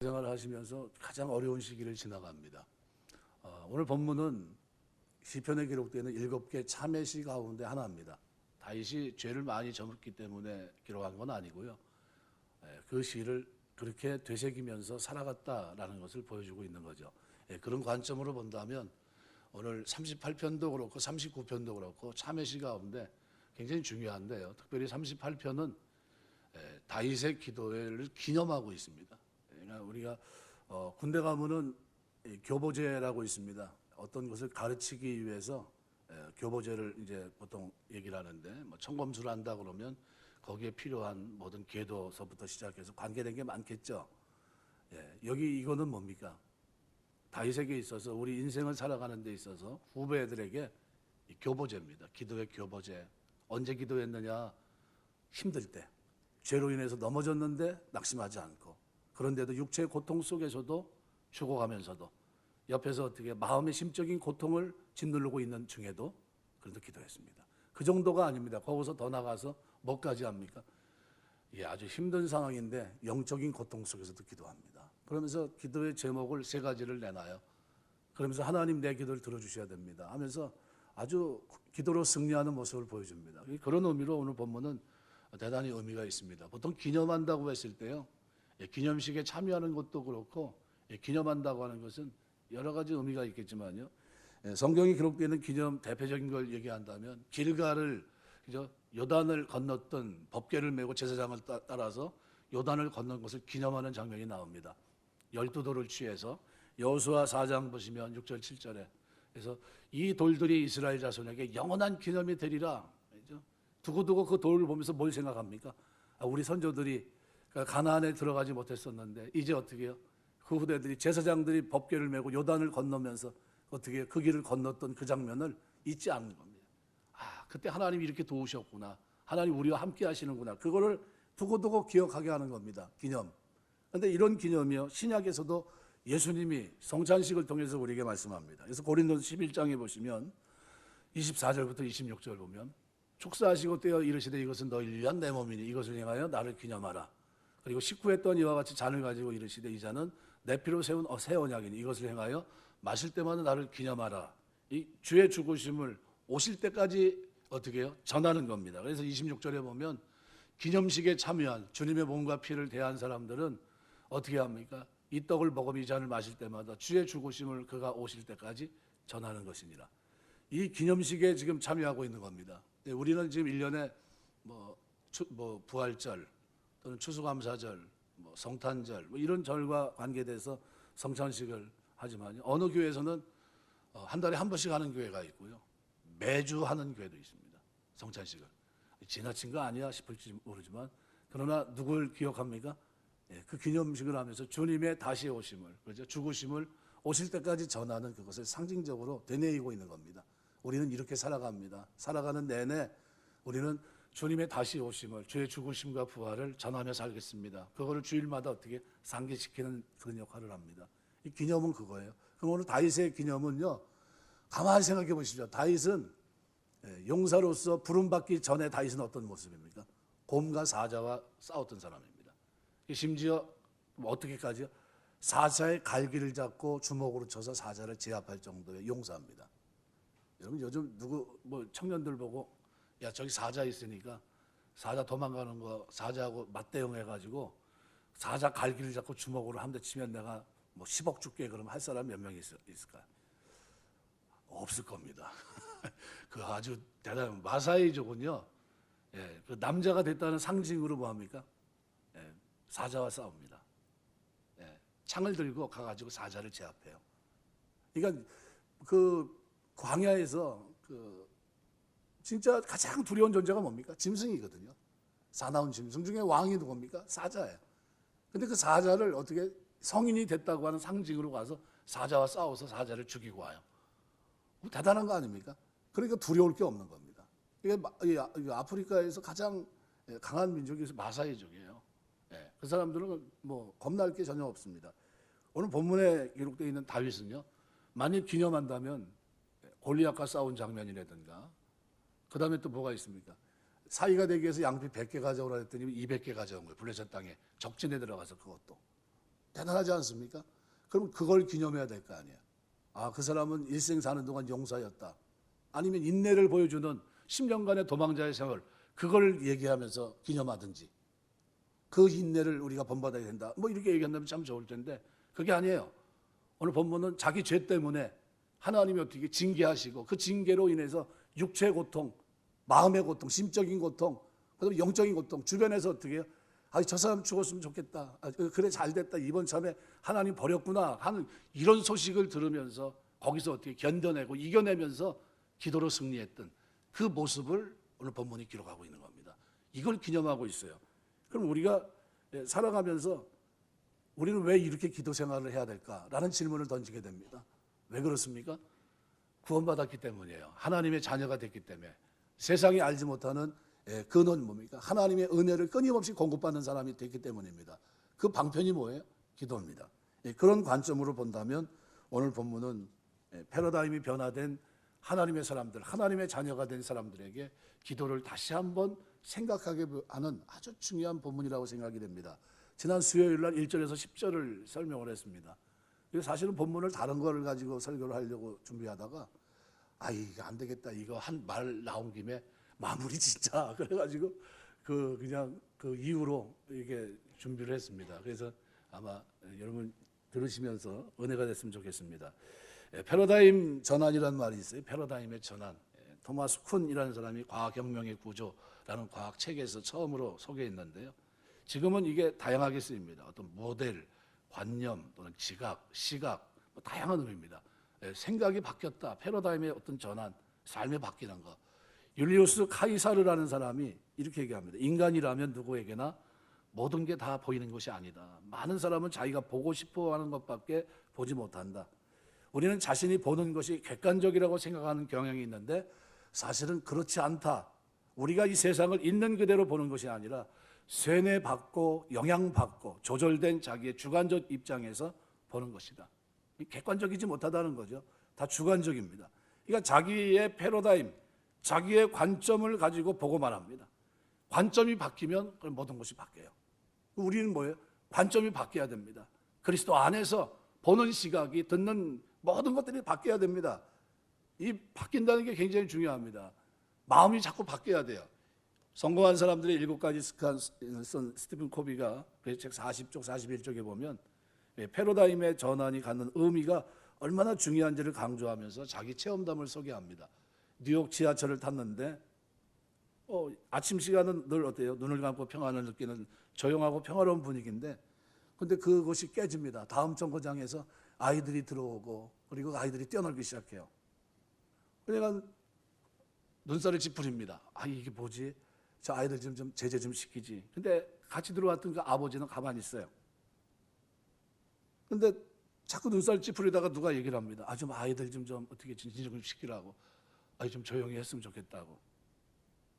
생활을 하시면서 가장 어려운 시기를 지나갑니다. 오늘 본문은 시편에 기록되는 7개 참회 시 가운데 하나입니다. 다윗이 죄를 많이 저물기 때문에 기록한 건 아니고요. 그 시를 그렇게 되새기면서 살아갔다라는 것을 보여주고 있는 거죠. 그런 관점으로 본다면 오늘 38편도 그렇고 39편도 그렇고 참회시 가운데 굉장히 중요한데요. 특별히 38편은 다윗의 기도를 기념하고 있습니다. 그러니까 우리가 군대 가면은 교보제라고 있습니다. 어떤 것을 가르치기 위해서 교보제를 이제 보통 얘기를 하는데, 뭐 청검수를 한다 그러면 거기에 필요한 모든 계도서부터 시작해서 관계된 게 많겠죠. 여기 이거는 뭡니까? 다윗에게 있어서 우리 인생을 살아가는 데 있어서 후배들에게 교보제입니다. 기도의 교보제. 언제 기도했느냐? 힘들 때, 죄로 인해서 넘어졌는데 낙심하지 않고, 그런데도 육체의 고통 속에서도 죽어가면서도 옆에서 어떻게 마음의 심적인 고통을 짓누르고 있는 중에도 그래도 기도했습니다. 그 정도가 아닙니다. 거기서 더 나가서 뭐까지 합니까? 아주 힘든 상황인데 영적인 고통 속에서도 기도합니다. 그러면서 기도의 제목을 3가지를 내놔요. 그러면서 하나님 내 기도를 들어주셔야 됩니다 하면서 아주 기도로 승리하는 모습을 보여줍니다. 그런 의미로 오늘 본문은 대단히 의미가 있습니다. 보통 기념한다고 했을 때요, 기념식에 참여하는 것도 그렇고, 기념한다고 하는 것은 여러 가지 의미가 있겠지만요, 성경이 기록되는 기념 대표적인 걸 얘기한다면 길갈을, 요단을 건넜던, 법궤를 메고 제사장을 따라서 요단을 건넌 것을 기념하는 장면이 나옵니다. 12돌을 취해서 여호수아 4장 보시면 6절 7절에, 그래서 이 돌들이 이스라엘 자손에게 영원한 기념이 되리라. 두고두고 그 돌을 보면서 뭘 생각합니까? 우리 선조들이 가나안에 들어가지 못했었는데 이제 어떻게 해요? 그 후대들이, 제사장들이 법궤를 메고 요단을 건너면서 어떻게 그 길을 건넜던 그 장면을 잊지 않는 겁니다. 그때 하나님이 이렇게 도우셨구나, 하나님 우리와 함께 하시는구나, 그거를 두고두고 기억하게 하는 겁니다. 기념. 그런데 이런 기념이요, 신약에서도 예수님이 성찬식을 통해서 우리에게 말씀합니다. 그래서 고린도서 11장에 보시면 24절부터 26절 보면, 축사하시고 떼어 이르시되 이것은 너희를 위한 내 몸이니 이것을 행하여 나를 기념하라. 그리고 식후했던 이와 같이 잔을 가지고 이르시되 이 잔은 내 피로 세운 새 언약이니 이것을 행하여 마실 때마다 나를 기념하라. 이 주의 죽으심을 오실 때까지 어떻게 해요? 전하는 겁니다. 그래서 26절에 보면 기념식에 참여한, 주님의 몸과 피를 대한 사람들은 어떻게 합니까? 이 떡을 먹으며 이 잔을 마실 때마다 주의 죽으심을 그가 오실 때까지 전하는 것이니라. 이 기념식에 지금 참여하고 있는 겁니다. 우리는 지금 1년에 부활절 또는 추수감사절, 성탄절, 이런 절과 관계돼서 성찬식을 하지만, 어느 교회에서는 한 달에 한 번씩 하는 교회가 있고요, 매주 하는 교회도 있습니다. 성찬식을. 지나친 거 아니야 싶을지 모르지만, 그러나 누굴 기억합니까? 그 기념식을 하면서 주님의 다시 오심을, 그렇죠? 죽으심을 오실 때까지 전하는 그것을 상징적으로 되뇌이고 있는 겁니다. 우리는 이렇게 살아갑니다. 살아가는 내내 우리는 주님의 다시 오심을, 주의 죽으심과 부활을 전하며 살겠습니다. 그거를 주일마다 어떻게 상기시키는 그런 역할을 합니다. 이 기념은 그거예요. 그럼 오늘 다윗의 기념은요, 가만히 생각해 보십시오. 다윗은 용사로서 부름받기 전에 다윗은 어떤 모습입니까? 곰과 사자와 싸웠던 사람입니다. 심지어 어떻게까지요? 사자의 갈기를 잡고 주먹으로 쳐서 사자를 제압할 정도의 용사입니다. 여러분 요즘 청년들 보고, 야 저기 사자 있으니까 사자 도망가는 거 사자하고 맞대응해가지고 사자 갈기를 잡고 주먹으로 한 대 치면 내가 10억 줄게, 그러면 할 사람 몇 명 있을까요? 없을 겁니다. 그 아주 대단한 마사이족은요, 그 남자가 됐다는 상징으로 뭐합니까? 사자와 싸웁니다. 창을 들고 가가지고 사자를 제압해요. 그러니까 그 광야에서 진짜 가장 두려운 존재가 뭡니까? 짐승이거든요. 사나운 짐승 중에 왕이 누굽니까? 사자예요. 근데 그 사자를 어떻게 성인이 됐다고 하는 상징으로 가서 사자와 싸워서 사자를 죽이고 와요. 대단한 거 아닙니까? 그러니까 두려울 게 없는 겁니다. 이게 아프리카에서 가장 강한 민족이 마사이족이에요. 그 사람들은 겁날 게 전혀 없습니다. 오늘 본문에 기록되어 있는 다윗은요, 만일 기념한다면 골리앗과 싸운 장면이라든가, 그 다음에 또 뭐가 있습니까? 사이가 되기 위해서 양피 100개 가져오라 했더니 200개 가져온 거예요. 블레셋 땅에 적진에 들어가서 그것도 대단하지 않습니까? 그럼 그걸 기념해야 될 거 아니에요. 아, 그 사람은 일생 사는 동안 용사였다. 아니면 인내를 보여주는 10년간의 도망자의 세월, 그걸 얘기하면서 기념하든지, 그 인내를 우리가 본받아야 된다, 뭐 이렇게 얘기한다면 참 좋을 텐데 그게 아니에요. 오늘 본문은 자기 죄 때문에 하나님이 어떻게 징계하시고 그 징계로 인해서 육체의 고통, 마음의 고통, 심적인 고통, 그다음에 영적인 고통, 주변에서 어떻게 해요? 아, 저 사람 죽었으면 좋겠다. 아, 그래 잘 됐다. 이번 참에 하나님 버렸구나 하는 이런 소식을 들으면서 거기서 어떻게 견뎌내고 이겨내면서 기도로 승리했던 그 모습을 오늘 본문이 기록하고 있는 겁니다. 이걸 기념하고 있어요. 그럼 우리가 살아가면서 우리는 왜 이렇게 기도 생활을 해야 될까라는 질문을 던지게 됩니다. 왜 그렇습니까? 구원받았기 때문이에요. 하나님의 자녀가 됐기 때문에. 세상이 알지 못하는 근원은 뭡니까? 하나님의 은혜를 끊임없이 공급받는 사람이 됐기 때문입니다. 그 방편이 뭐예요? 기도입니다. 그런 관점으로 본다면 오늘 본문은 패러다임이 변화된 하나님의 사람들, 하나님의 자녀가 된 사람들에게 기도를 다시 한번 생각하게 하는 아주 중요한 본문이라고 생각이 됩니다. 지난 수요일 날 1절에서 10절을 설명을 했습니다. 사실은 본문을 다른 거를 가지고 설교를 하려고 준비하다가 이거 안 되겠다. 이거 한 말 나온 김에 마무리 짓자. 그래가지고 그냥 그 이후로 이게 준비를 했습니다. 그래서 아마 여러분 들으시면서 은혜가 됐으면 좋겠습니다. 패러다임 전환이라는 말이 있어요. 패러다임의 전환. 토마스 쿤이라는 사람이 과학혁명의 구조라는 과학 책에서 처음으로 소개했는데요. 지금은 이게 다양하게 쓰입니다. 어떤 모델, 관념 또는 지각, 시각, 뭐 다양한 의미입니다. 생각이 바뀌었다. 패러다임의 어떤 전환, 삶이 바뀌는 거. 율리우스 카이사르라는 사람이 이렇게 얘기합니다. 인간이라면 누구에게나 모든 게 다 보이는 것이 아니다. 많은 사람은 자기가 보고 싶어하는 것밖에 보지 못한다. 우리는 자신이 보는 것이 객관적이라고 생각하는 경향이 있는데 사실은 그렇지 않다. 우리가 이 세상을 있는 그대로 보는 것이 아니라 세뇌받고 영향받고 조절된 자기의 주관적 입장에서 보는 것이다. 객관적이지 못하다는 거죠. 다 주관적입니다. 그러니까 자기의 패러다임, 자기의 관점을 가지고 보고 말합니다. 관점이 바뀌면 그럼 모든 것이 바뀌어요. 우리는 뭐예요? 관점이 바뀌어야 됩니다. 그리스도 안에서 보는 시각이, 듣는 모든 것들이 바뀌어야 됩니다. 이 바뀐다는 게 굉장히 중요합니다. 마음이 자꾸 바뀌어야 돼요. 성공한 사람들의 7가지 습관 쓴 스티븐 코비가 그 책 40쪽, 41쪽에 보면 패러다임의 전환이 갖는 의미가 얼마나 중요한지를 강조하면서 자기 체험담을 소개합니다. 뉴욕 지하철을 탔는데 아침 시간은 늘 어때요? 눈을 감고 평안을 느끼는 조용하고 평화로운 분위기인데 근데 그것이 깨집니다. 다음 정거장에서 아이들이 들어오고 그리고 아이들이 뛰어놀기 시작해요. 그러니까 눈살을 찌푸립니다. 이게 뭐지? 저 아이들 좀 제재 좀 시키지. 근데 같이 들어왔던 그 아버지는 가만히 있어요. 근데 자꾸 눈살 찌푸리다가 누가 얘기를 합니다. 좀 아이들 좀 어떻게 진정 좀 시키라고. 좀 조용히 했으면 좋겠다고.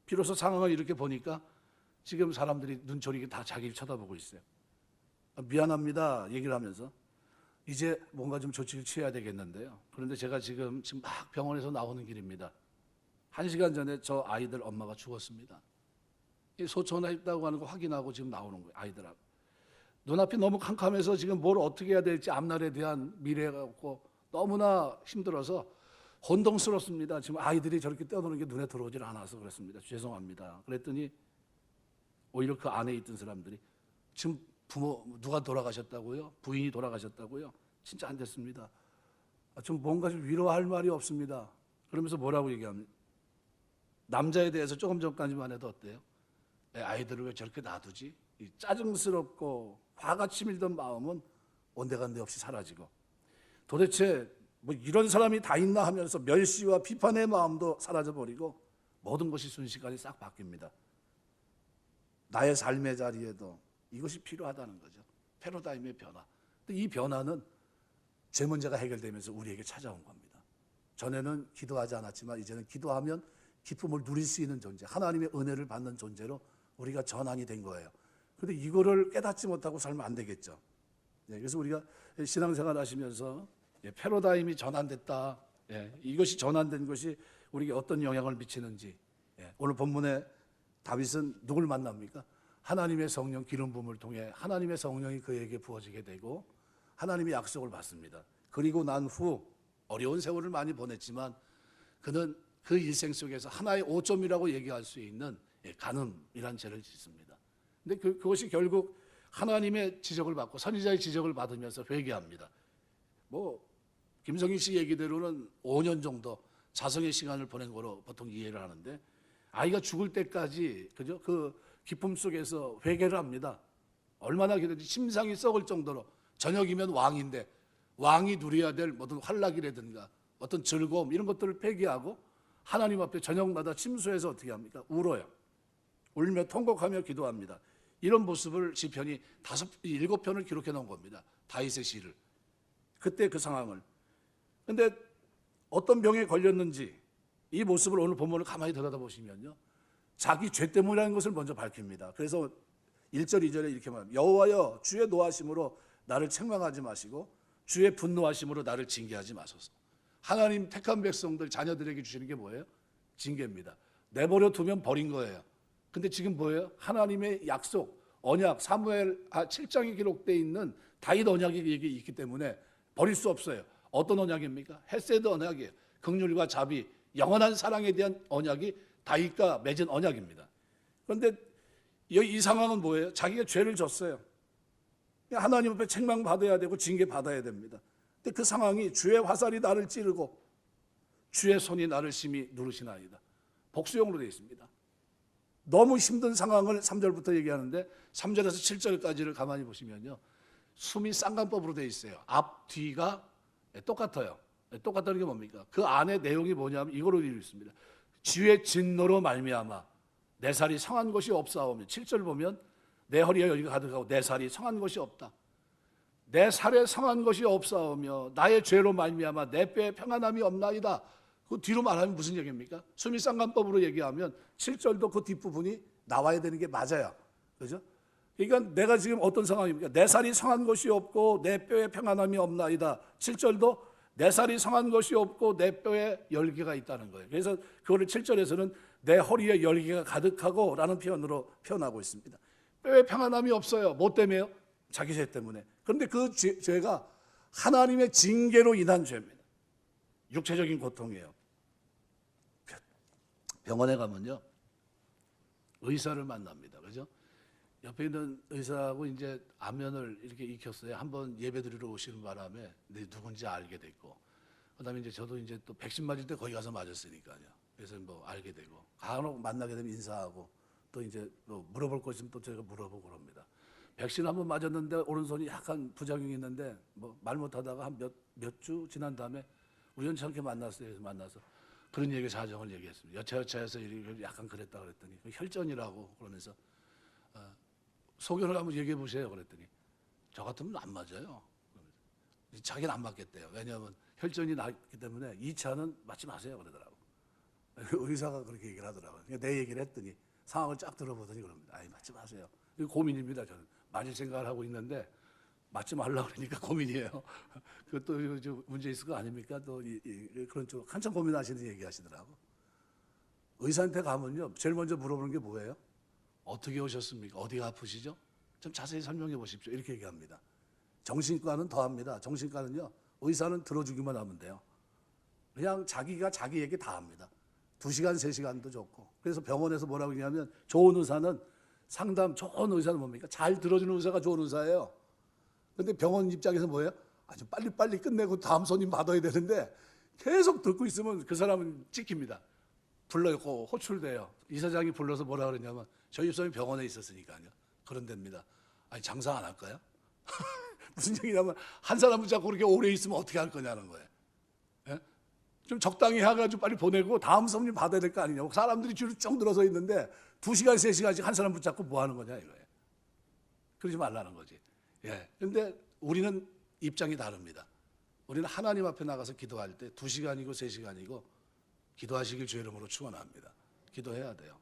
비로소 상황을 이렇게 보니까 지금 사람들이 눈초리게 다 자기를 쳐다보고 있어요. 미안합니다 얘기를 하면서 이제 뭔가 좀 조치를 취해야 되겠는데요. 그런데 제가 지금 막 병원에서 나오는 길입니다. 1시간 전에 저 아이들 엄마가 죽었습니다. 소천했다고 하는 거 확인하고 지금 나오는 거예요. 아이들하고. 눈앞이 너무 캄캄해서 지금 뭘 어떻게 해야 될지 앞날에 대한 미래가 없고 너무나 힘들어서 혼동스럽습니다. 지금 아이들이 저렇게 뛰어노는 게 눈에 들어오질 않아서 그렇습니다. 죄송합니다. 그랬더니 오히려 그 안에 있던 사람들이 지금 부모 누가 돌아가셨다고요? 부인이 돌아가셨다고요? 진짜 안 됐습니다. 좀 뭔가 좀 위로할 말이 없습니다. 그러면서 뭐라고 얘기합니까? 남자에 대해서 조금 전까지만 해도 어때요? 아이들을 왜 저렇게 놔두지? 이 짜증스럽고 화가 치밀던 마음은 온데간데 없이 사라지고 도대체 뭐 이런 사람이 다 있나 하면서 멸시와 비판의 마음도 사라져버리고 모든 것이 순식간에 싹 바뀝니다. 나의 삶의 자리에도 이것이 필요하다는 거죠. 패러다임의 변화. 이 변화는 죄 문제가 해결되면서 우리에게 찾아온 겁니다. 전에는 기도하지 않았지만 이제는 기도하면 기쁨을 누릴 수 있는 존재, 하나님의 은혜를 받는 존재로 우리가 전환이 된 거예요. 그런데 이거를 깨닫지 못하고 살면 안 되겠죠. 그래서 우리가 신앙생활 하시면서 패러다임이 전환됐다. 이것이 전환된 것이 우리에게 어떤 영향을 미치는지. 오늘 본문에 다윗은 누굴 만납니까? 하나님의 성령 기름 부음을 통해 하나님의 성령이 그에게 부어지게 되고 하나님의 약속을 받습니다. 그리고 난 후 어려운 세월을 많이 보냈지만 그는 그 일생 속에서 하나의 오점이라고 얘기할 수 있는 간음이란 죄를 짓습니다. 근데 그것이 결국 하나님의 지적을 받고 선지자의 지적을 받으면서 회개합니다. 뭐 김성희 씨 얘기대로는 5년 정도 자성의 시간을 보낸 거로 보통 이해를 하는데 아이가 죽을 때까지 그죠? 그 기쁨 속에서 회개를 합니다. 얼마나 기도지 심장이 썩을 정도로 저녁이면 왕인데 왕이 누려야 될 모든 환락이라든가 어떤 즐거움 이런 것들을 폐기하고 하나님 앞에 저녁마다 침소해서 어떻게 합니까? 울어요. 울며 통곡하며 기도합니다. 이런 모습을 시편이 7편을 기록해 놓은 겁니다. 다윗의 시를. 그때 그 상황을. 근데 어떤 병에 걸렸는지 이 모습을 오늘 본문을 가만히 들여다보시면요. 자기 죄 때문이라는 것을 먼저 밝힙니다. 그래서 1절, 2절에 이렇게 말합니다. 여호와여 주의 노하심으로 나를 책망하지 마시고 주의 분노하심으로 나를 징계하지 마소서. 하나님 택한 백성들 자녀들에게 주시는 게 뭐예요? 징계입니다. 내버려 두면 버린 거예요. 근데 지금 뭐예요? 하나님의 약속, 언약, 사무엘 7장에 기록되어 있는 다윗 언약이 있기 때문에 버릴 수 없어요. 어떤 언약입니까? 헤세드 언약이에요. 긍휼과 자비, 영원한 사랑에 대한 언약이 다윗과 맺은 언약입니다. 그런데 이 상황은 뭐예요? 자기가 죄를 졌어요. 하나님 앞에 책망받아야 되고 징계받아야 됩니다. 근데 그 상황이 주의 화살이 나를 찌르고 주의 손이 나를 심히 누르시나이다. 복수형으로 되어 있습니다. 너무 힘든 상황을 3절부터 얘기하는데 3절에서 7절까지를 가만히 보시면요. 숨이 쌍관법으로 되어 있어요. 앞, 뒤가 똑같아요. 똑같다는 게 뭡니까? 그 안에 내용이 뭐냐면 이거로 되어 있습니다. 주의 진노로 말미암아 내 살이 성한 것이 없사오며 7절 보면 내 허리에 열기가 가득하고 내 살이 성한 것이 없다. 내 살에 성한 것이 없사오며 나의 죄로 말미암아 내 뼈에 평안함이 없나이다. 그 뒤로 말하면 무슨 얘기입니까? 수미상관법으로 얘기하면 7절도 그 뒷부분이 나와야 되는 게 맞아요. 그죠? 그러니까 내가 지금 어떤 상황입니까? 내 살이 성한 것이 없고 내 뼈에 평안함이 없나이다. 7절도 내 살이 성한 것이 없고 내 뼈에 열기가 있다는 거예요. 그래서 그거를 7절에서는 내 허리에 열기가 가득하고 라는 표현으로 표현하고 있습니다. 뼈에 평안함이 없어요. 뭐 때문에요? 자기 죄 때문에. 그런데 그 죄가 하나님의 징계로 인한 죄입니다. 육체적인 고통이에요. 병원에 가면요. 의사를 만납니다. 그죠? 옆에 있는 의사하고 이제 안면을 이렇게 익혔어요. 한번 예배드리러 오시는 바람에 누군지 알게 됐고, 그다음에 이제 저도 이제 또 백신 맞을 때 거기 가서 맞았으니까요. 그래서 뭐 알게 되고, 간혹 만나게 되면 인사하고, 또 이제 또 물어볼 거 있으면 또 제가 물어보고 그럽니다. 백신 한번 맞았는데 오른손이 약간 부작용이 있는데 뭐 말 못하다가 한 몇 주 지난 다음에 우연찮게 만났어요. 그래서 만나서 그런 얘기 사정을 얘기했습니다. 여차여차해서 약간 그랬다 그랬더니 혈전이라고 그러면서 소견을 한번 얘기해 보세요. 그랬더니 저 같으면 안 맞아요. 자기는 안 맞겠대요. 왜냐하면 혈전이 났기 때문에 2차는 맞지 마세요. 그러더라고. 의사가 그렇게 얘기를 하더라고요. 내 얘기를 했더니 상황을 쫙 들어보더니 그럽니다. 아이 맞지 마세요. 이거 고민입니다. 저는 맞을 생각을 하고 있는데 맞지 말라 그러니까 고민이에요. 그것도 문제 있을 거 아닙니까? 또 그런 쪽 한참 고민하시는 얘기하시더라고. 의사한테 가면요, 제일 먼저 물어보는 게 뭐예요? 어떻게 오셨습니까? 어디가 아프시죠? 좀 자세히 설명해 보십시오. 이렇게 얘기합니다. 정신과는 더 합니다. 정신과는요, 의사는 들어주기만 하면 돼요. 그냥 자기가 자기 얘기 다 합니다. 2시간, 3시간도 좋고. 그래서 병원에서 뭐라고 얘기하면 좋은 의사는 좋은 의사는 뭡니까? 잘 들어주는 의사가 좋은 의사예요. 근데 병원 입장에서 뭐예요? 아주 빨리빨리 끝내고 다음 손님 받아야 되는데 계속 듣고 있으면 그 사람은 찍힙니다. 불러고 호출돼요. 이사장이 불러서 뭐라 그러냐면 저희 집사람이 병원에 있었으니까요. 그런 데입니다. 아니 장사 안 할까요? 무슨 얘기냐면 한 사람 붙잡고 그렇게 오래 있으면 어떻게 할 거냐는 거예요. 예? 좀 적당히 해가지고 빨리 보내고 다음 손님 받아야 될 거 아니냐고. 사람들이 줄을 쭉 늘어서 있는데 2시간, 3시간씩 한 사람 붙잡고 뭐 하는 거냐 이거예요. 그러지 말라는 거지. 예. 근데 우리는 입장이 다릅니다. 우리는 하나님 앞에 나가서 기도할 때 2시간이고 3시간이고 기도하시길 주의 이름으로 축원합니다. 기도해야 돼요.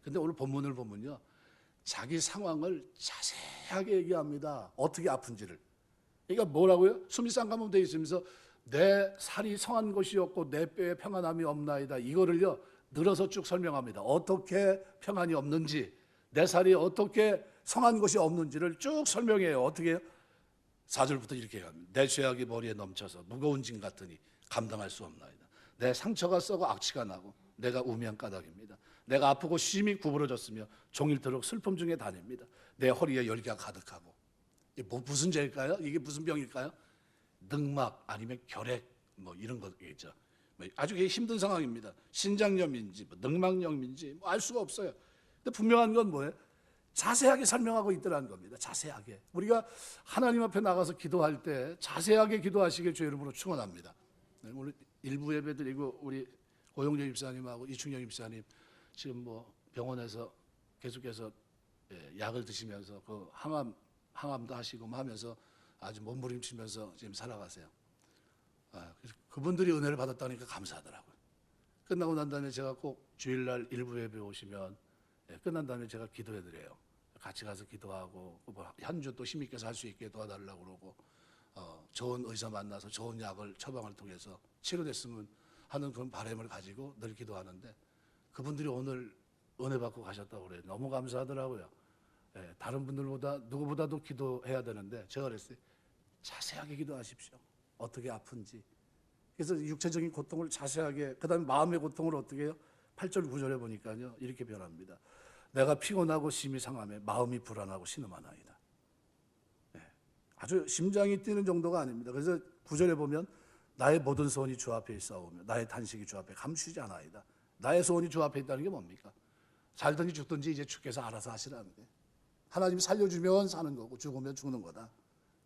근데 오늘 본문을 보면요. 자기 상황을 자세하게 얘기합니다. 어떻게 아픈지를. 그러니까 뭐라고요? 숨이 쌍가면 되어 있으면서 내 살이 성한 것이 없고 내 뼈에 평안함이 없나이다. 이거를요. 늘어서 쭉 설명합니다. 어떻게 평안이 없는지, 내 살이 어떻게 성한 것이 없는지를 쭉 설명해요. 어떻게 해요? 4절부터 이렇게 합니다. 내 죄악이 머리에 넘쳐서 무거운 짐 같으니 감당할 수 없나이다. 내 상처가 썩어 악취가 나고 내가 우매한 까닭입니다. 내가 아프고 심히 구부러졌으며 종일토록 슬픔 중에 다닙니다. 내 허리에 열기가 가득하고. 이게 무슨 죄일까요? 이게 무슨 병일까요? 늑막 아니면 결핵 이런 거겠죠. 아주 힘든 상황입니다. 신장염인지 늑막염인지 알 수가 없어요. 근데 분명한 건 뭐예요? 자세하게 설명하고 있더라는 겁니다. 자세하게. 우리가 하나님 앞에 나가서 기도할 때 자세하게 기도하시길 주의 이름으로 축원합니다. 오늘 일부 예배 드리고 우리 고용재 집사님하고 이충영 집사님 지금 병원에서 계속해서 약을 드시면서 그 항암도 하시고 하면서 아주 몸부림치면서 지금 살아가세요. 그래서 그분들이 은혜를 받았다니까 감사하더라고요. 끝나고 난 다음에 제가 꼭 주일날 일부 예배 오시면 끝난 다음에 제가 기도해드려요. 같이 가서 기도하고 현주 또 힘있게 살 수 있게 도와달라고 그러고 좋은 의사 만나서 좋은 약을 처방을 통해서 치료됐으면 하는 그런 바람을 가지고 늘 기도하는데 그분들이 오늘 은혜 받고 가셨다고 그래요. 너무 감사하더라고요. 다른 분들보다 누구보다도 기도해야 되는데 제가 그랬어요. 자세하게 기도하십시오. 어떻게 아픈지. 그래서 육체적인 고통을 자세하게, 그 다음에 마음의 고통을 어떻게 해요? 8절 9절에 보니까요 이렇게 변합니다. 내가 피곤하고 심히 상하며 마음이 불안하고 신음하나이다. 아주 심장이 뛰는 정도가 아닙니다. 그래서 9절에 보면 나의 모든 소원이 주 앞에 있사오며 나의 탄식이 주 앞에 감추지 않아이다. 나의 소원이 주 앞에 있다는 게 뭡니까? 살든지 죽든지 이제 주께서 알아서 하시라는 거예요. 하나님이 살려주면 사는 거고 죽으면 죽는 거다.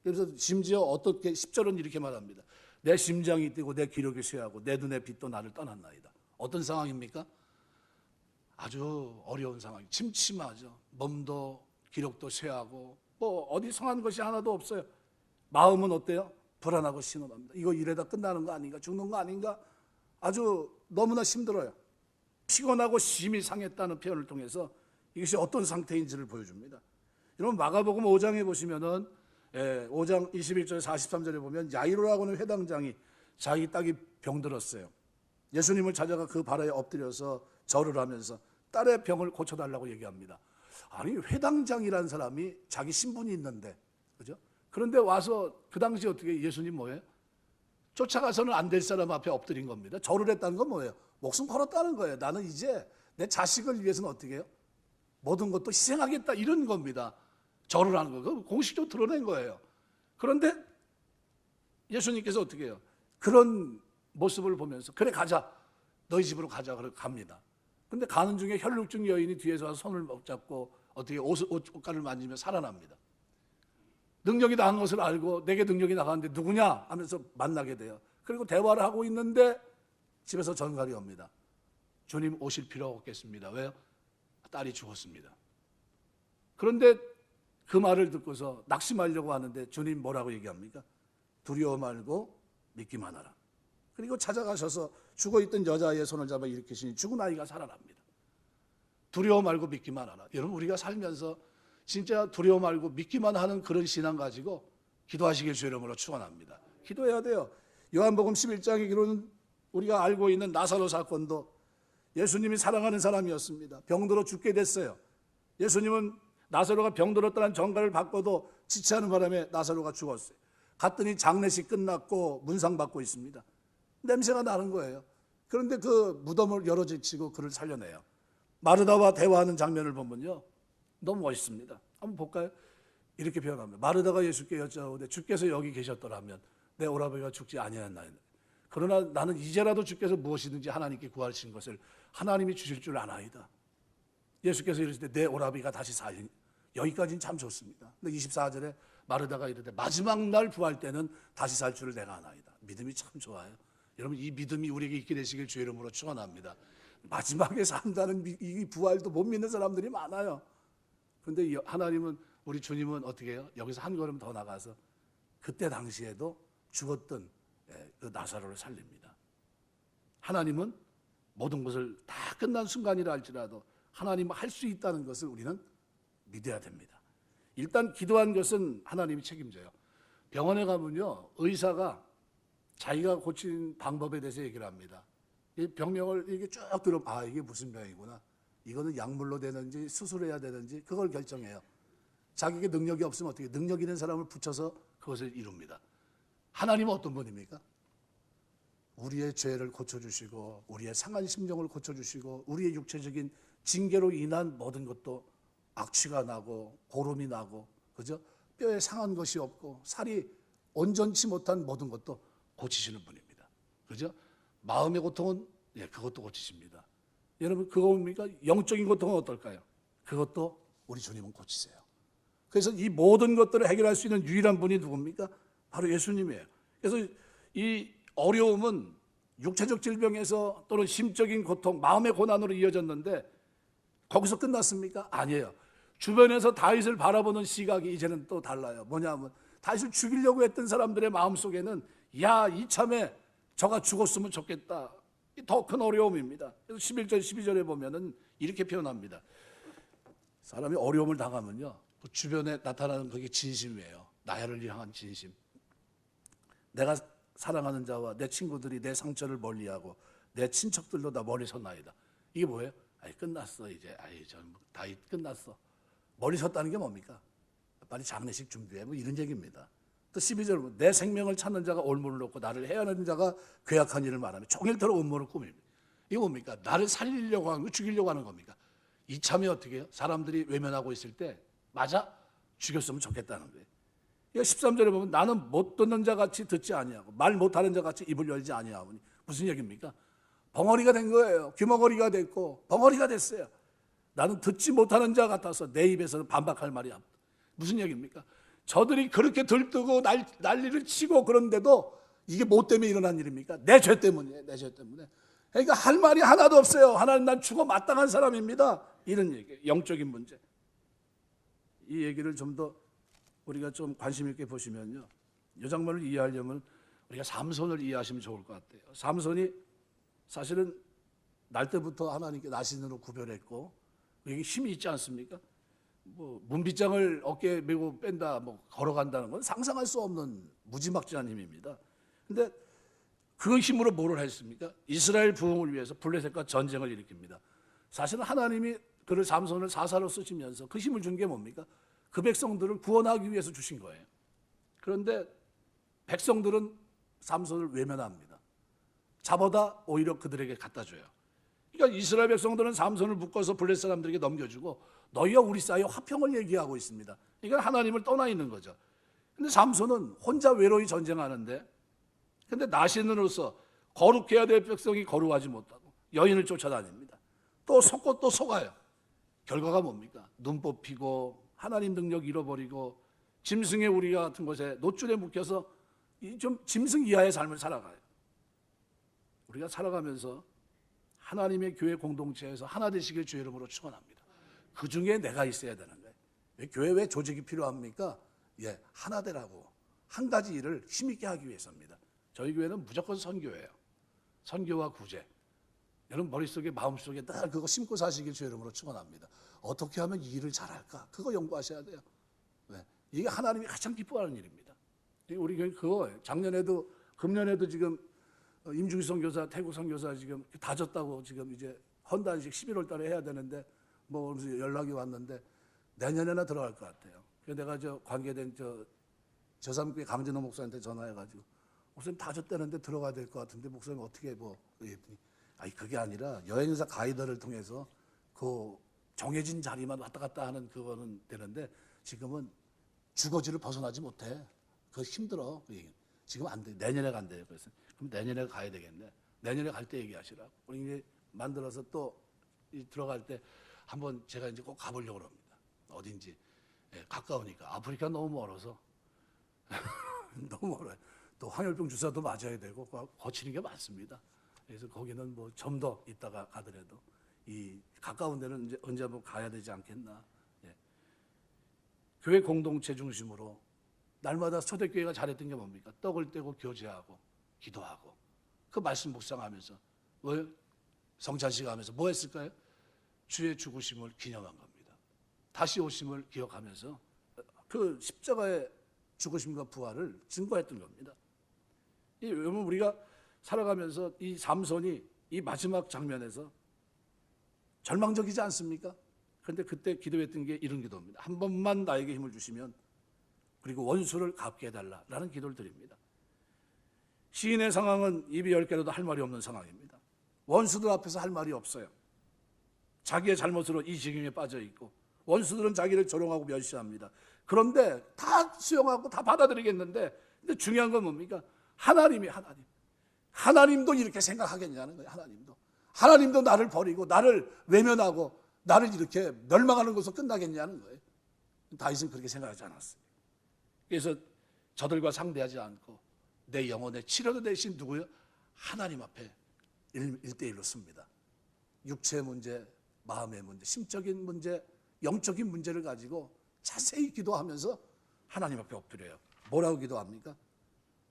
그래서 심지어 어떻게 10절은 이렇게 말합니다. 내 심장이 뛰고 내 기력이 쇠하고 내 눈의 빛도 나를 떠났나이다. 어떤 상황입니까? 아주 어려운 상황, 침침하죠. 몸도 기력도 쇠하고 어디 성한 것이 하나도 없어요. 마음은 어때요? 불안하고 신음합니다. 이거 이래다 끝나는 거 아닌가? 죽는 거 아닌가? 아주 너무나 힘들어요. 피곤하고 심히 상했다는 표현을 통해서 이것이 어떤 상태인지를 보여줍니다. 여러분 마가복음 5장에 보시면은 5장 21절 43절에 보면 야이로라고 하는 회당장이 자기 딸이 병들었어요. 예수님을 찾아가 그 발에 엎드려서 절을 하면서 딸의 병을 고쳐달라고 얘기합니다. 아니 회당장이라는 사람이 자기 신분이 있는데, 그죠? 그런데 와서 그 당시 어떻게 예수님 뭐예요? 쫓아가서는 안 될 사람 앞에 엎드린 겁니다. 절을 했다는 건 뭐예요? 목숨 걸었다는 거예요. 나는 이제 내 자식을 위해서는 어떻게 해요? 모든 것도 희생하겠다 이런 겁니다. 절을 하는 거. 그 공식적으로 드러낸 거예요. 그런데 예수님께서 어떻게 해요? 그런 모습을 보면서 그래 가자. 너희 집으로 가자. 그러고 갑니다. 근데 가는 중에 혈루증 여인이 뒤에서 와서 손을 잡고 어떻게 옷가를 만지며 살아납니다. 능력이 나간 것을 알고 내게 능력이 나가는데 누구냐 하면서 만나게 돼요. 그리고 대화를 하고 있는데 집에서 전갈이 옵니다. 주님 오실 필요 없겠습니다. 왜요? 딸이 죽었습니다. 그런데 그 말을 듣고서 낙심하려고 하는데 주님 뭐라고 얘기합니까? 두려워 말고 믿기만 하라. 그리고 찾아가셔서 죽어있던 여자의 손을 잡아 일으키시니 죽은 아이가 살아납니다. 두려워 말고 믿기만 하라. 여러분 우리가 살면서 진짜 두려워 말고 믿기만 하는 그런 신앙 가지고 기도하시길 주의 이름으로 축원합니다. 기도해야 돼요. 요한복음 11장에 기록은 우리가 알고 있는 나사로 사건도 예수님이 사랑하는 사람이었습니다. 병들어 죽게 됐어요. 예수님은 나사로가 병들었다는 전가를 받고도 지체하는 바람에 나사로가 죽었어요. 갔더니 장례식 끝났고 문상받고 있습니다. 냄새가 나는 거예요. 그런데 그 무덤을 열어제치고 그를 살려내요. 마르다와 대화하는 장면을 보면요 너무 멋있습니다. 한번 볼까요? 이렇게 표현합니다. 마르다가 예수께 여짜오되 주께서 여기 계셨더라면 내 오라버니가 죽지 아니하였나이다. 그러나 나는 이제라도 주께서 무엇이든지 하나님께 구하신 것을 하나님이 주실 줄 아나이다. 예수께서 이르시되 내 오라비가 다시 살리니 여기까지는 참 좋습니다. 근데 24절에 마르다가 이르되 마지막 날 부활 때는 다시 살 줄을 내가 아나이다. 믿음이 참 좋아요. 여러분 이 믿음이 우리에게 있게 되시길 주의 이름으로 축원합니다. 마지막에 산다는 이 부활도 못 믿는 사람들이 많아요. 그런데 하나님은 우리 주님은 어떻게 해요? 여기서 한 걸음 더 나가서 그때 당시에도 죽었던 그 나사로를 살립니다. 하나님은 모든 것을 다 끝난 순간이라 할지라도 하나님은 할 수 있다는 것을 우리는 믿어야 됩니다. 일단 기도한 것은 하나님이 책임져요. 병원에 가면요 의사가 자기가 고친 방법에 대해서 얘기를 합니다. 이 병명을 이렇게 쭉 들으면 이게 무슨 병이구나. 이거는 약물로 되는지 수술해야 되는지 그걸 결정해요. 자기에게 능력이 없으면 어떻게 능력 있는 사람을 붙여서 그것을 이룹니다. 하나님은 어떤 분입니까? 우리의 죄를 고쳐주시고 우리의 상한 심령을 고쳐주시고 우리의 육체적인 징계로 인한 모든 것도 악취가 나고 고름이 나고 그죠? 뼈에 상한 것이 없고 살이 온전치 못한 모든 것도 고치시는 분입니다. 그죠? 마음의 고통은 그것도 고치십니다. 여러분 그거 뭡니까? 영적인 고통은 어떨까요? 그것도 우리 주님은 고치세요. 그래서 이 모든 것들을 해결할 수 있는 유일한 분이 누굽니까? 바로 예수님이에요. 그래서 이 어려움은 육체적 질병에서 또는 심적인 고통, 마음의 고난으로 이어졌는데 거기서 끝났습니까? 아니에요. 주변에서 다윗을 바라보는 시각이 이제는 또 달라요. 뭐냐면 다윗을 죽이려고 했던 사람들의 마음속에는 야, 이참에 저가 죽었으면 좋겠다. 더 큰 어려움입니다. 그래서 11절, 12절에 보면은 이렇게 표현합니다. 사람이 어려움을 당하면요. 그 주변에 나타나는 그게 진심이에요. 나를 향한 진심. 내가 사랑하는 자와 내 친구들이 내 상처를 멀리하고 내 친척들도 다 멀리 섰나이다. 이게 뭐예요? 아이 끝났어 이제. 아이 전 다윗 끝났어. 멀리 섰다는 게 뭡니까? 빨리 장례식 준비해. 뭐 이런 얘기입니다. 또 12절 내 생명을 찾는 자가 올무를 놓고 나를 해하는 자가 괴악한 일을 말하며 종일토록 음모를 꾸밉니다. 이게 뭡니까? 나를 살리려고 하는 거, 죽이려고 하는 겁니까? 이참에 어떻게 해요? 사람들이 외면하고 있을 때 맞아? 죽였으면 좋겠다는 거예요. 13절에 보면 나는 못 듣는 자 같이 듣지 아니하고 말 못하는 자 같이 입을 열지 아니하오니 무슨 얘기입니까? 벙어리가 된 거예요. 귀머거리가 됐고 벙어리가 됐어요. 나는 듣지 못하는 자 같아서 내 입에서는 반박할 말이 없다. 무슨 얘기입니까? 저들이 그렇게 들뜨고 난리를 치고 그런데도 이게 뭐 때문에 일어난 일입니까? 내 죄 때문이에요. 내 죄 때문에. 그러니까 할 말이 하나도 없어요. 하나님 난 죽어 마땅한 사람입니다. 이런 얘기예요. 영적인 문제. 이 얘기를 좀 더 우리가 좀 관심 있게 보시면요. 이 장면을 이해하려면 우리가 삼손을 이해하시면 좋을 것 같아요. 삼손이 사실은 날 때부터 하나님께 나신으로 구별했고 여기 힘이 있지 않습니까? 뭐 문빗장을 어깨에 메고 뺀다, 뭐 걸어간다는 건 상상할 수 없는 무지막지한 힘입니다. 근데 그 힘으로 뭐를 했습니까? 이스라엘 부흥을 위해서 블레셋과 전쟁을 일으킵니다. 사실은 하나님이 그를 삼손을 사사로 쓰시면서 그 힘을 준 게 뭡니까? 그 백성들을 구원하기 위해서 주신 거예요. 그런데 백성들은 삼손을 외면합니다. 잡아다 오히려 그들에게 갖다 줘요. 그러니까 이스라엘 백성들은 삼손을 묶어서 블레셋 사람들에게 넘겨주고 너희와 우리 사이에 화평을 얘기하고 있습니다. 이건 하나님을 떠나 있는 거죠. 근데 삼손은 혼자 외로이 전쟁하는데 근데 나신으로서 거룩해야 될 백성이 거룩하지 못하고 여인을 쫓아다닙니다. 또 속고 또 속아요. 결과가 뭡니까? 눈 뽑히고 하나님 능력 잃어버리고 짐승의 우리 같은 곳에 노줄에 묶여서 좀 짐승 이하의 삶을 살아가요. 우리가 살아가면서 하나님의 교회 공동체에서 하나 되시길 주의 이름으로 축원합니다. 그 중에 내가 있어야 되는 거예요. 교회 왜 조직이 필요합니까? 하나 되라고 한 가지 일을 힘있게 하기 위해서입니다. 저희 교회는 무조건 선교예요. 선교와 구제. 여러분 머릿속에 마음속에 늘 그거 심고 사시길 주의 이름으로 축원합니다. 어떻게 하면 이 일을 잘할까? 그거 연구하셔야 돼요. 이게 하나님이 가장 기뻐하는 일입니다. 우리 교회 그거 작년에도 금년에도 지금 임중희 선교사, 태국 선교사 지금 다졌다고 지금 이제 헌단식 11월 달에 해야 되는데 뭐 연락이 왔는데 내년에나 들어갈 것 같아요. 그래서 내가 저 관계된 저삼교회 강진호 목사한테 전화해가지고 목사님 다졌다는데 들어가야 될 것 같은데 목사님 어떻게 뭐 그랬더니 아니 그게 아니라 여행사 가이드를 통해서 그 정해진 자리만 왔다 갔다 하는 그거는 되는데 지금은 주거지를 벗어나지 못해. 그거 힘들어. 그 얘기는. 지금 안 돼. 내년에 간대요. 그래서 그럼 내년에 가야 되겠네. 내년에 갈 때 얘기하시라고. 우리 이제 만들어서 또 들어갈 때 한번 제가 이제 꼭 가보려고 합니다. 어딘지. 가까우니까. 아프리카 너무 멀어서. 너무 멀어요. 또 황열병 주사도 맞아야 되고 거치는 게 많습니다. 그래서 거기는 뭐 좀 더 있다가 가더라도 이 가까운 데는 이제 언제 한번 가야 되지 않겠나. 교회 공동체 중심으로 날마다 초대교회가 잘했던 게 뭡니까? 떡을 떼고 교제하고 기도하고 그 말씀 묵상하면서 뭐 성찬식 하면서 뭐 했을까요? 주의 죽으심을 기념한 겁니다. 다시 오심을 기억하면서 그 십자가의 죽으심과 부활을 증거했던 겁니다. 여러분 우리가 살아가면서 이 삼손이 이 마지막 장면에서 절망적이지 않습니까? 그런데 그때 기도했던 게 이런 기도입니다. 한 번만 나에게 힘을 주시면 그리고 원수를 갚게 해달라라는 기도를 드립니다. 시인의 상황은 입이 10개라도 할 말이 없는 상황입니다. 원수들 앞에서 할 말이 없어요. 자기의 잘못으로 이 지경에 빠져 있고 원수들은 자기를 조롱하고 멸시합니다. 그런데 다 수용하고 다 받아들이겠는데 근데 중요한 건 뭡니까? 하나님도 이렇게 생각하겠냐는 거예요. 하나님도 나를 버리고 나를 외면하고 나를 이렇게 멸망하는 것으로 끝나겠냐는 거예요. 다윗은 그렇게 생각하지 않았어요. 그래서 저들과 상대하지 않고 내 영혼의 치료도 대신 누구요? 하나님 앞에 1대1로 씁니다. 육체의 문제, 마음의 문제, 심적인 문제, 영적인 문제를 가지고 자세히 기도하면서 하나님 앞에 엎드려요. 뭐라고 기도합니까?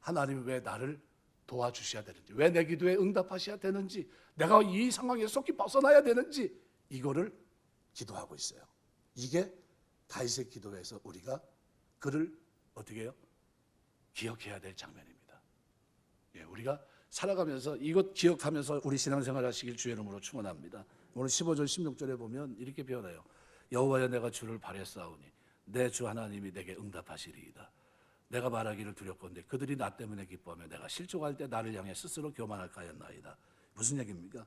하나님 왜 나를 도와주셔야 되는지, 왜 내 기도에 응답하셔야 되는지, 내가 이 상황에서 속히 벗어나야 되는지 이거를 기도하고 있어요. 이게 다윗의 기도에서 우리가 그를 어떻게 해요? 기억해야 될 장면입니다. 예, 우리가 살아가면서 이것 기억하면서 우리 신앙생활 하시길 주의 이름으로 축원합니다. 오늘 15절 16절에 보면 이렇게 표현해요. 여호와여 내가 주를 바랬사오니 내 주 하나님이 내게 응답하시리이다. 내가 말하기를 두렵건대 그들이 나 때문에 기뻐하며 내가 실족할 때 나를 향해 스스로 교만할까 하였나이다. 무슨 얘기입니까?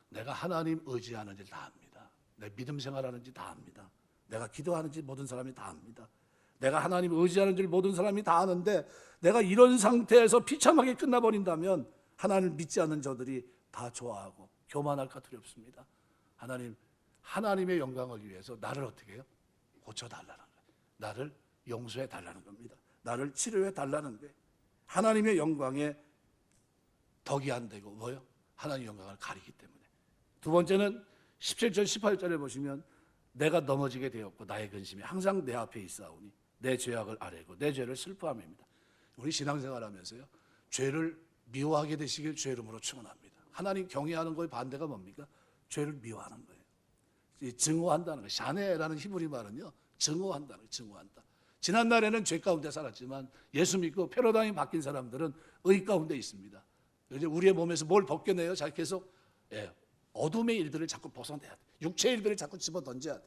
내가 하나님 의지하는지 다 압니다. 내 믿음 생활하는지 다 압니다. 내가 기도하는지 모든 사람이 다 압니다. 내가 하나님 의지하는 줄 모든 사람이 다 아는데 내가 이런 상태에서 비참하게 끝나버린다면 하나님을 믿지 않는 저들이 다 좋아하고 교만할까 두렵습니다. 하나님의 영광을 위해서 나를 어떻게 해요? 고쳐달라는 거예요. 나를 용서해달라는 겁니다. 나를 치료해달라는 거예요. 하나님의 영광에 덕이 안 되고 뭐요? 하나님의 영광을 가리기 때문에. 두 번째는 17절 18절에 보시면 내가 넘어지게 되었고 나의 근심이 항상 내 앞에 있사오니 내 죄악을 아뢰고 내 죄를 슬퍼함입니다. 우리 신앙생활하면서요 죄를 미워하게 되시길 주의 이름으로 축원합니다. 하나님 경외하는 거의 반대가 뭡니까? 죄를 미워하는 거예요. 증오한다는 거예요. 샤네라는 히브리 말은요 증오한다는 거예요. 증오한다. 지난날에는 죄 가운데 살았지만 예수 믿고 패러다임이 바뀐 사람들은 의 가운데 있습니다. 이제 우리의 몸에서 뭘 벗겨내요? 자 계속 어둠의 일들을 자꾸 벗어내야 돼. 육체의 일들을 자꾸 집어 던져야 돼.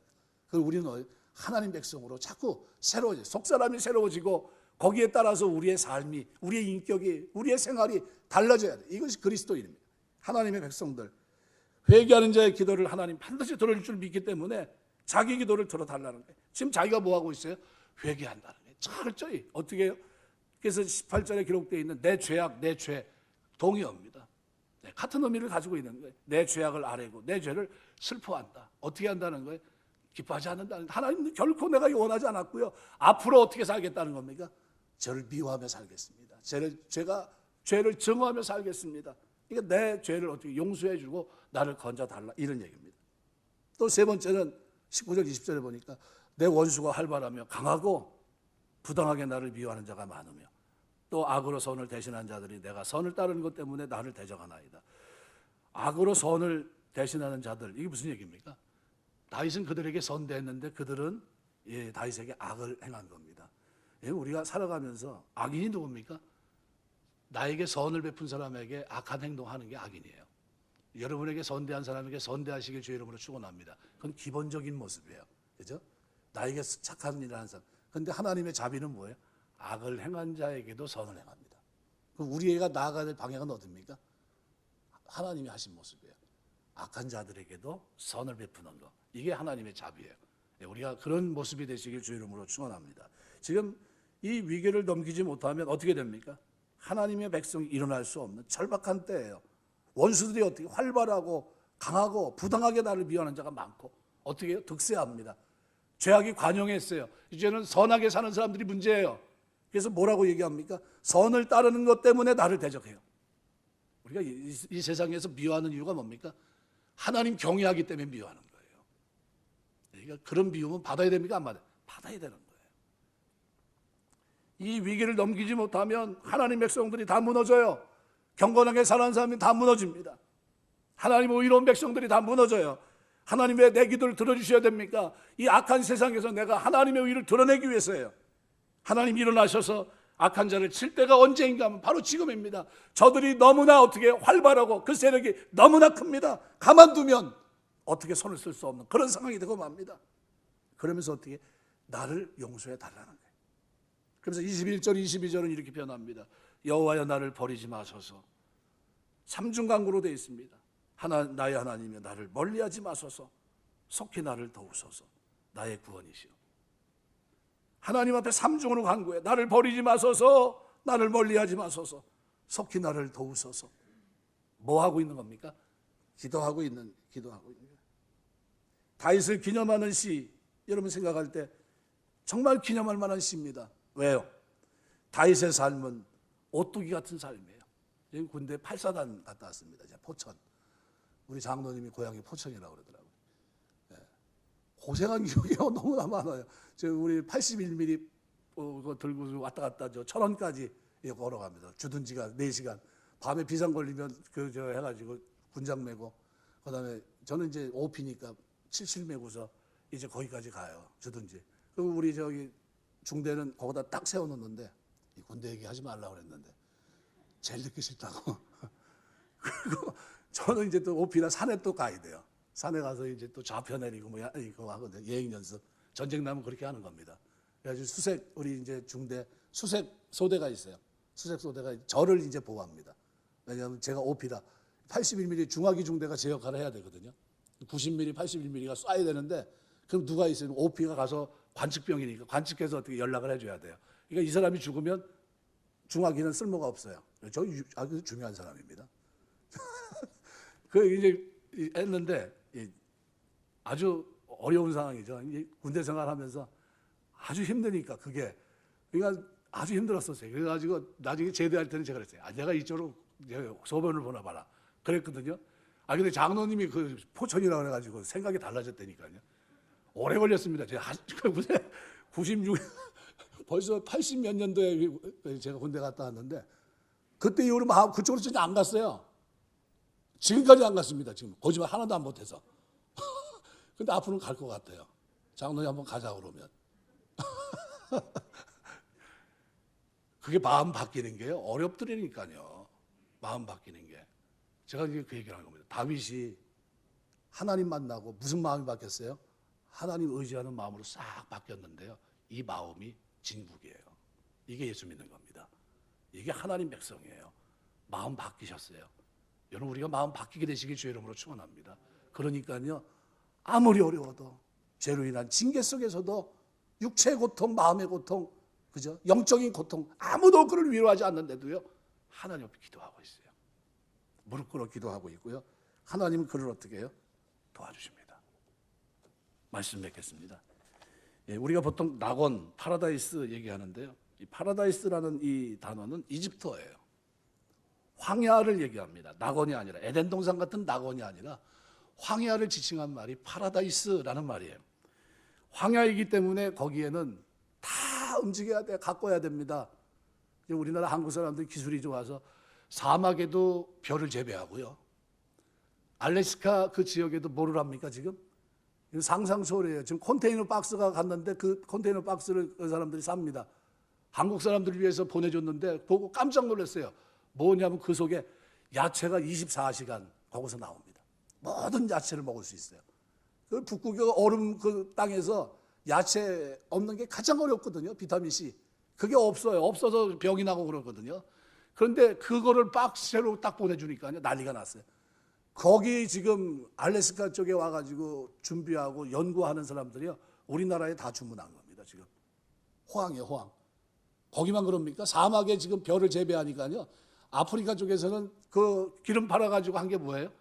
그리고 우리는 하나님 백성으로 자꾸 새로워져. 속사람이 새로워지고 거기에 따라서 우리의 삶이, 우리의 인격이, 우리의 생활이 달라져야 돼. 이것이 그리스도인입니다. 하나님의 백성들. 회개하는 자의 기도를 하나님 반드시 들어줄 줄 믿기 때문에 자기 기도를 들어달라는 거예요. 지금 자기가 뭐 하고 있어요? 회개한다는 거예요. 철저히. 어떻게 해요? 그래서 18절에 기록되어 있는 내 죄악, 내 죄 동의어입니다. 같은 의미를 가지고 있는 거예요. 내 죄악을 아뢰고 내 죄를 슬퍼한다. 어떻게 한다는 거예요? 기뻐하지 않는다는 거예요. 하나님 결코 내가 원하지 않았고요. 앞으로 어떻게 살겠다는 겁니까? 저를 미워하며 살겠습니다. 죄를 증오하며 살겠습니다. 그러니까 내 죄를 어떻게 용서해 주고 나를 건져 달라 이런 얘기입니다. 또 세 번째는 19절 20절에 보니까 내 원수가 활발하며 강하고 부당하게 나를 미워하는 자가 많으며 또 악으로 선을 대신한 자들이 내가 선을 따르는 것 때문에 나를 대적하나이다. 악으로 선을 대신하는 자들 이게 무슨 얘기입니까? 다윗은 그들에게 선대했는데 그들은 다윗에게 악을 행한 겁니다. 우리가 살아가면서 악인이 누굽니까? 나에게 선을 베푼 사람에게 악한 행동하는 게 악인이에요. 여러분에게 선대한 사람에게 선대하시길 주의 이름으로 축원합니다. 그건 기본적인 모습이에요. 그죠? 나에게 착한 일을 하는 사람. 그런데 하나님의 자비는 뭐예요? 악을 행한 자에게도 선을 행합니다. 그럼 우리가 나아가야 될 방향은 어딥니까? 하나님이 하신 모습이에요. 악한 자들에게도 선을 베푸는 것. 이게 하나님의 자비예요. 우리가 그런 모습이 되시길 주의 이름으로 축원합니다. 지금 이 위기를 넘기지 못하면 어떻게 됩니까? 하나님의 백성이 일어날 수 없는 절박한 때예요. 원수들이 어떻게 활발하고 강하고 부당하게 나를 미워하는 자가 많고 어떻게 해요? 득세합니다. 죄악이 관영했어요. 이제는 선하게 사는 사람들이 문제예요. 그래서 뭐라고 얘기합니까? 선을 따르는 것 때문에 나를 대적해요. 우리가 이 세상에서 미워하는 이유가 뭡니까? 하나님 경외하기 때문에 미워하는 거예요. 그러니까 그런 미움은 받아야 됩니까? 안 받아요? 받아야 되는 거예요. 이 위기를 넘기지 못하면 하나님 백성들이 다 무너져요. 경건하게 사는 사람이 다 무너집니다. 하나님 의로운 백성들이 다 무너져요. 하나님 왜 내 기도를 들어주셔야 됩니까? 이 악한 세상에서 내가 하나님의 의를 드러내기 위해서예요. 하나님 일어나셔서 악한 자를 칠 때가 언제인가 하면 바로 지금입니다. 저들이 너무나 어떻게 활발하고 그 세력이 너무나 큽니다. 가만두면 어떻게 손을 쓸 수 없는 그런 상황이 되고 맙니다. 그러면서 어떻게 나를 용서해 달라는 거예요. 그래서 21절 22절은 이렇게 표현합니다. 여호와여 나를 버리지 마소서. 삼중강구로 되어 있습니다. 나의 하나님이여 나를 멀리하지 마소서. 속히 나를 도우소서. 나의 구원이시오. 하나님 앞에 삼중으로 간구해. 나를 버리지 마소서. 나를 멀리하지 마소서. 속히 나를 도우소서. 뭐 하고 있는 겁니까? 기도하고 있는 거예요. 다윗을 기념하는 시, 여러분 생각할 때 정말 기념할 만한 시입니다. 왜요? 다윗의 삶은 오뚜기 같은 삶이에요. 여기 군대 8사단 갔다 왔습니다. 이제 포천. 우리 장로님이 고향이 포천이라고 그러더라고요. 예. 고생한 기억이 너무나 많아요. 우리 81mm 들고 왔다 갔다 천원까지 걸어갑니다. 주둔지가 4시간. 밤에 비상 걸리면 해가지고 군장 메고, 그다음에 저는 이제 OP니까 77 메고서 이제 거기까지 가요. 주둔지. 그리고 우리 중대는 거기다 딱 세워놓는데, 이 군대 얘기하지 말라고 그랬는데 제일 듣기 싫다고. 그리고 저는 이제 또 OP나 산에 또 가야 돼요. 산에 가서 이제 또 좌표 내리고 이거 하거든요. 예행 연습. 전쟁 나면 그렇게 하는 겁니다. 그래가지고 우리 이제 중대 수색 소대가 있어요. 수색 소대가 저를 이제 보호합니다. 왜냐하면 제가 OP라 81mm 중화기 중대가 제 역할을 해야 되거든요. 90mm, 81mm가 쏴야 되는데, 그럼 누가 있으면 OP가 가서 관측병이니까 관측해서 어떻게 연락을 해줘야 돼요. 그러니까 이 사람이 죽으면 중화기는 쓸모가 없어요. 저 아주 중요한 사람입니다. 그 이제 했는데 아주 어려운 상황이죠. 군대 생활하면서 아주 힘드니까 그게, 그러니까 아주 힘들었었어요. 그래가지고 나중에 제대할 때는 제가 그랬어요. 내가 이쪽으로 소변을 보내봐라. 그랬거든요. 근데 장로님이 그 포천이라고 그래가지고 생각이 달라졌다니까요. 오래 걸렸습니다. 제가 96, 벌써 80 몇 년도에 제가 군대 갔다 왔는데, 그때 이후로 그쪽으로 진짜 안 갔어요. 지금까지 안 갔습니다. 지금 거짓말 하나도 안 못해서. 근데 앞으로는 갈 것 같아요. 장로님 한번 가자 그러면. 그게 마음 바뀌는 게요. 어렵더라니까요. 마음 바뀌는 게. 제가 이제 그 얘기를 하는 겁니다. 다윗이 하나님 만나고 무슨 마음이 바뀌었어요? 하나님 의지하는 마음으로 싹 바뀌었는데요. 이 마음이 진국이에요. 이게 예수 믿는 겁니다. 이게 하나님 백성이에요. 마음 바뀌셨어요. 여러분, 우리가 마음 바뀌게 되시길 주의 이름으로 축원합니다. 그러니까요, 아무리 어려워도 죄로 인한 징계 속에서도 육체의 고통, 마음의 고통, 그죠? 영적인 고통, 아무도 그를 위로하지 않는데도요, 하나님 앞에 기도하고 있어요. 무릎 꿇어 기도하고 있고요. 하나님은 그를 어떻게 해요? 도와주십니다. 말씀 맺겠습니다. 우리가 보통 낙원, 파라다이스 얘기하는데요. 이 파라다이스라는 이 단어는 이집트어예요. 황야를 얘기합니다. 낙원이 아니라, 에덴 동산 같은 낙원이 아니라 황야를 지칭한 말이 파라다이스라는 말이에요. 황야이기 때문에 거기에는 다 움직여야 돼, 가꿔야 됩니다. 우리나라 한국 사람들 기술이 좋아서 사막에도 벼를 재배하고요. 알래스카 그 지역에도 뭐를 합니까 지금? 상상 초월해요. 지금 컨테이너 박스가 갔는데 그 컨테이너 박스를 그 사람들이 삽니다. 한국 사람들을 위해서 보내줬는데 보고 깜짝 놀랐어요. 뭐냐면 그 속에 야채가 24시간 거기서 나옵니다. 모든 야채를 먹을 수 있어요. 그 북극의 얼음 그 땅에서 야채 없는 게 가장 어렵거든요. 비타민C. 그게 없어요. 없어서 병이 나고 그러거든요. 그런데 그거를 박스로 딱 보내주니까요. 난리가 났어요. 거기 지금 알래스카 쪽에 와가지고 준비하고 연구하는 사람들이요. 우리나라에 다 주문한 겁니다. 지금. 호황이에요, 호황. 거기만 그럽니까? 사막에 지금 벼를 재배하니까요. 아프리카 쪽에서는 그 기름 팔아가지고 한 게 뭐예요?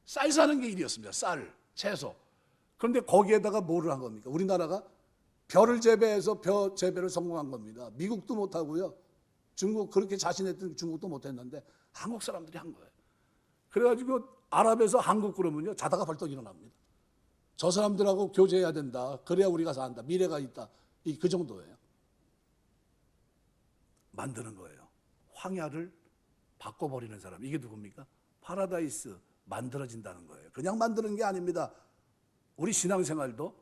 쌀 사는 게 일이었습니다. 쌀, 채소. 그런데 거기에다가 뭐를 한 겁니까? 우리나라가 벼를 재배해서 벼 재배를 성공한 겁니다. 미국도 못하고요. 중국, 그렇게 자신했던 중국도 못했는데 한국 사람들이 한 거예요. 그래가지고 아랍에서 한국 그러면요, 자다가 벌떡 일어납니다. 저 사람들하고 교제해야 된다. 그래야 우리가 산다. 미래가 있다. 그 정도예요. 만드는 거예요. 황야를 바꿔버리는 사람. 이게 누굽니까? 파라다이스, 만들어진다는 거예요. 그냥 만드는 게 아닙니다. 우리 신앙생활도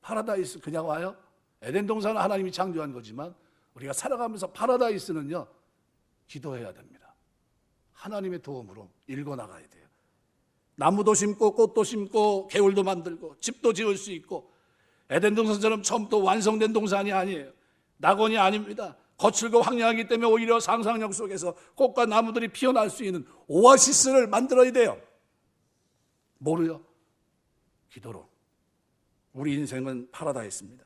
파라다이스 그냥 와요? 에덴 동산은 하나님이 창조한 거지만 우리가 살아가면서 파라다이스는요, 기도해야 됩니다. 하나님의 도움으로 읽어나가야 돼요. 나무도 심고 꽃도 심고 개울도 만들고 집도 지을 수 있고 에덴 동산처럼 처음부터 완성된 동산이 아니에요. 낙원이 아닙니다. 거칠고 황량하기 때문에 오히려 상상력 속에서 꽃과 나무들이 피어날 수 있는 오아시스를 만들어야 돼요. 뭐로요? 기도로. 우리 인생은 파라다이스입니다.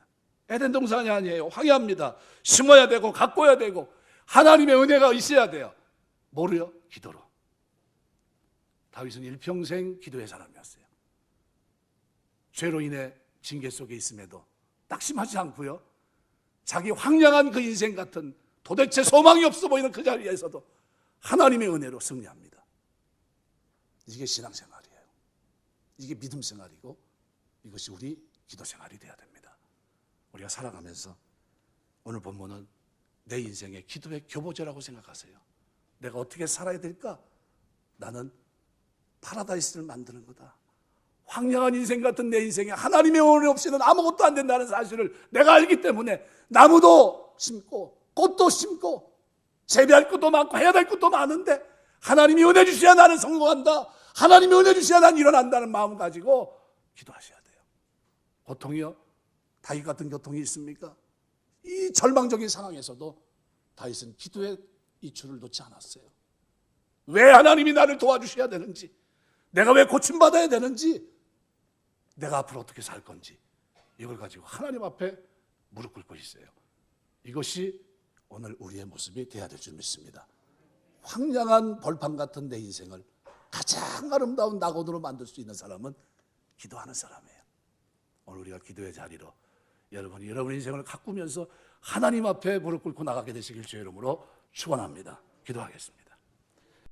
에덴 동산이 아니에요. 황야입니다. 심어야 되고 가꿔야 되고 하나님의 은혜가 있어야 돼요. 뭐로요? 기도로. 다윗은 일평생 기도의 사람이었어요. 죄로 인해 징계 속에 있음에도 낙심하지 않고요. 자기 황량한 그 인생 같은 도대체 소망이 없어 보이는 그 자리에서도 하나님의 은혜로 승리합니다. 이게 신앙생활이에요. 이게 믿음 생활이고 이것이 우리 기도 생활이 되어야 됩니다. 우리가 살아가면서 오늘 본문은 내 인생의 기도의 교보제라고 생각하세요. 내가 어떻게 살아야 될까? 나는 파라다이스를 만드는 거다. 황량한 인생 같은 내 인생에 하나님의 은혜 없이는 아무것도 안 된다는 사실을 내가 알기 때문에 나무도 심고 꽃도 심고 재배할 것도 많고 해야 될 것도 많은데 하나님이 은혜 주셔야 나는 성공한다. 하나님이 은혜 주셔야 나는 일어난다는 마음 가지고 기도하셔야 돼요. 고통이요? 다윗 같은 고통이 있습니까? 이 절망적인 상황에서도 다윗은 기도의 이추를 놓지 않았어요. 왜 하나님이 나를 도와주셔야 되는지, 내가 왜 고침받아야 되는지, 내가 앞으로 어떻게 살 건지 이걸 가지고 하나님 앞에 무릎 꿇고 있어요. 이것이 오늘 우리의 모습이 되어야 될 줄 믿습니다. 황량한 벌판 같은 내 인생을 가장 아름다운 낙원으로 만들 수 있는 사람은 기도하는 사람이에요. 오늘 우리가 기도의 자리로 여러분이 여러분 인생을 가꾸면서 하나님 앞에 무릎 꿇고 나가게 되시길 주의 이름으로 축원합니다. 기도하겠습니다.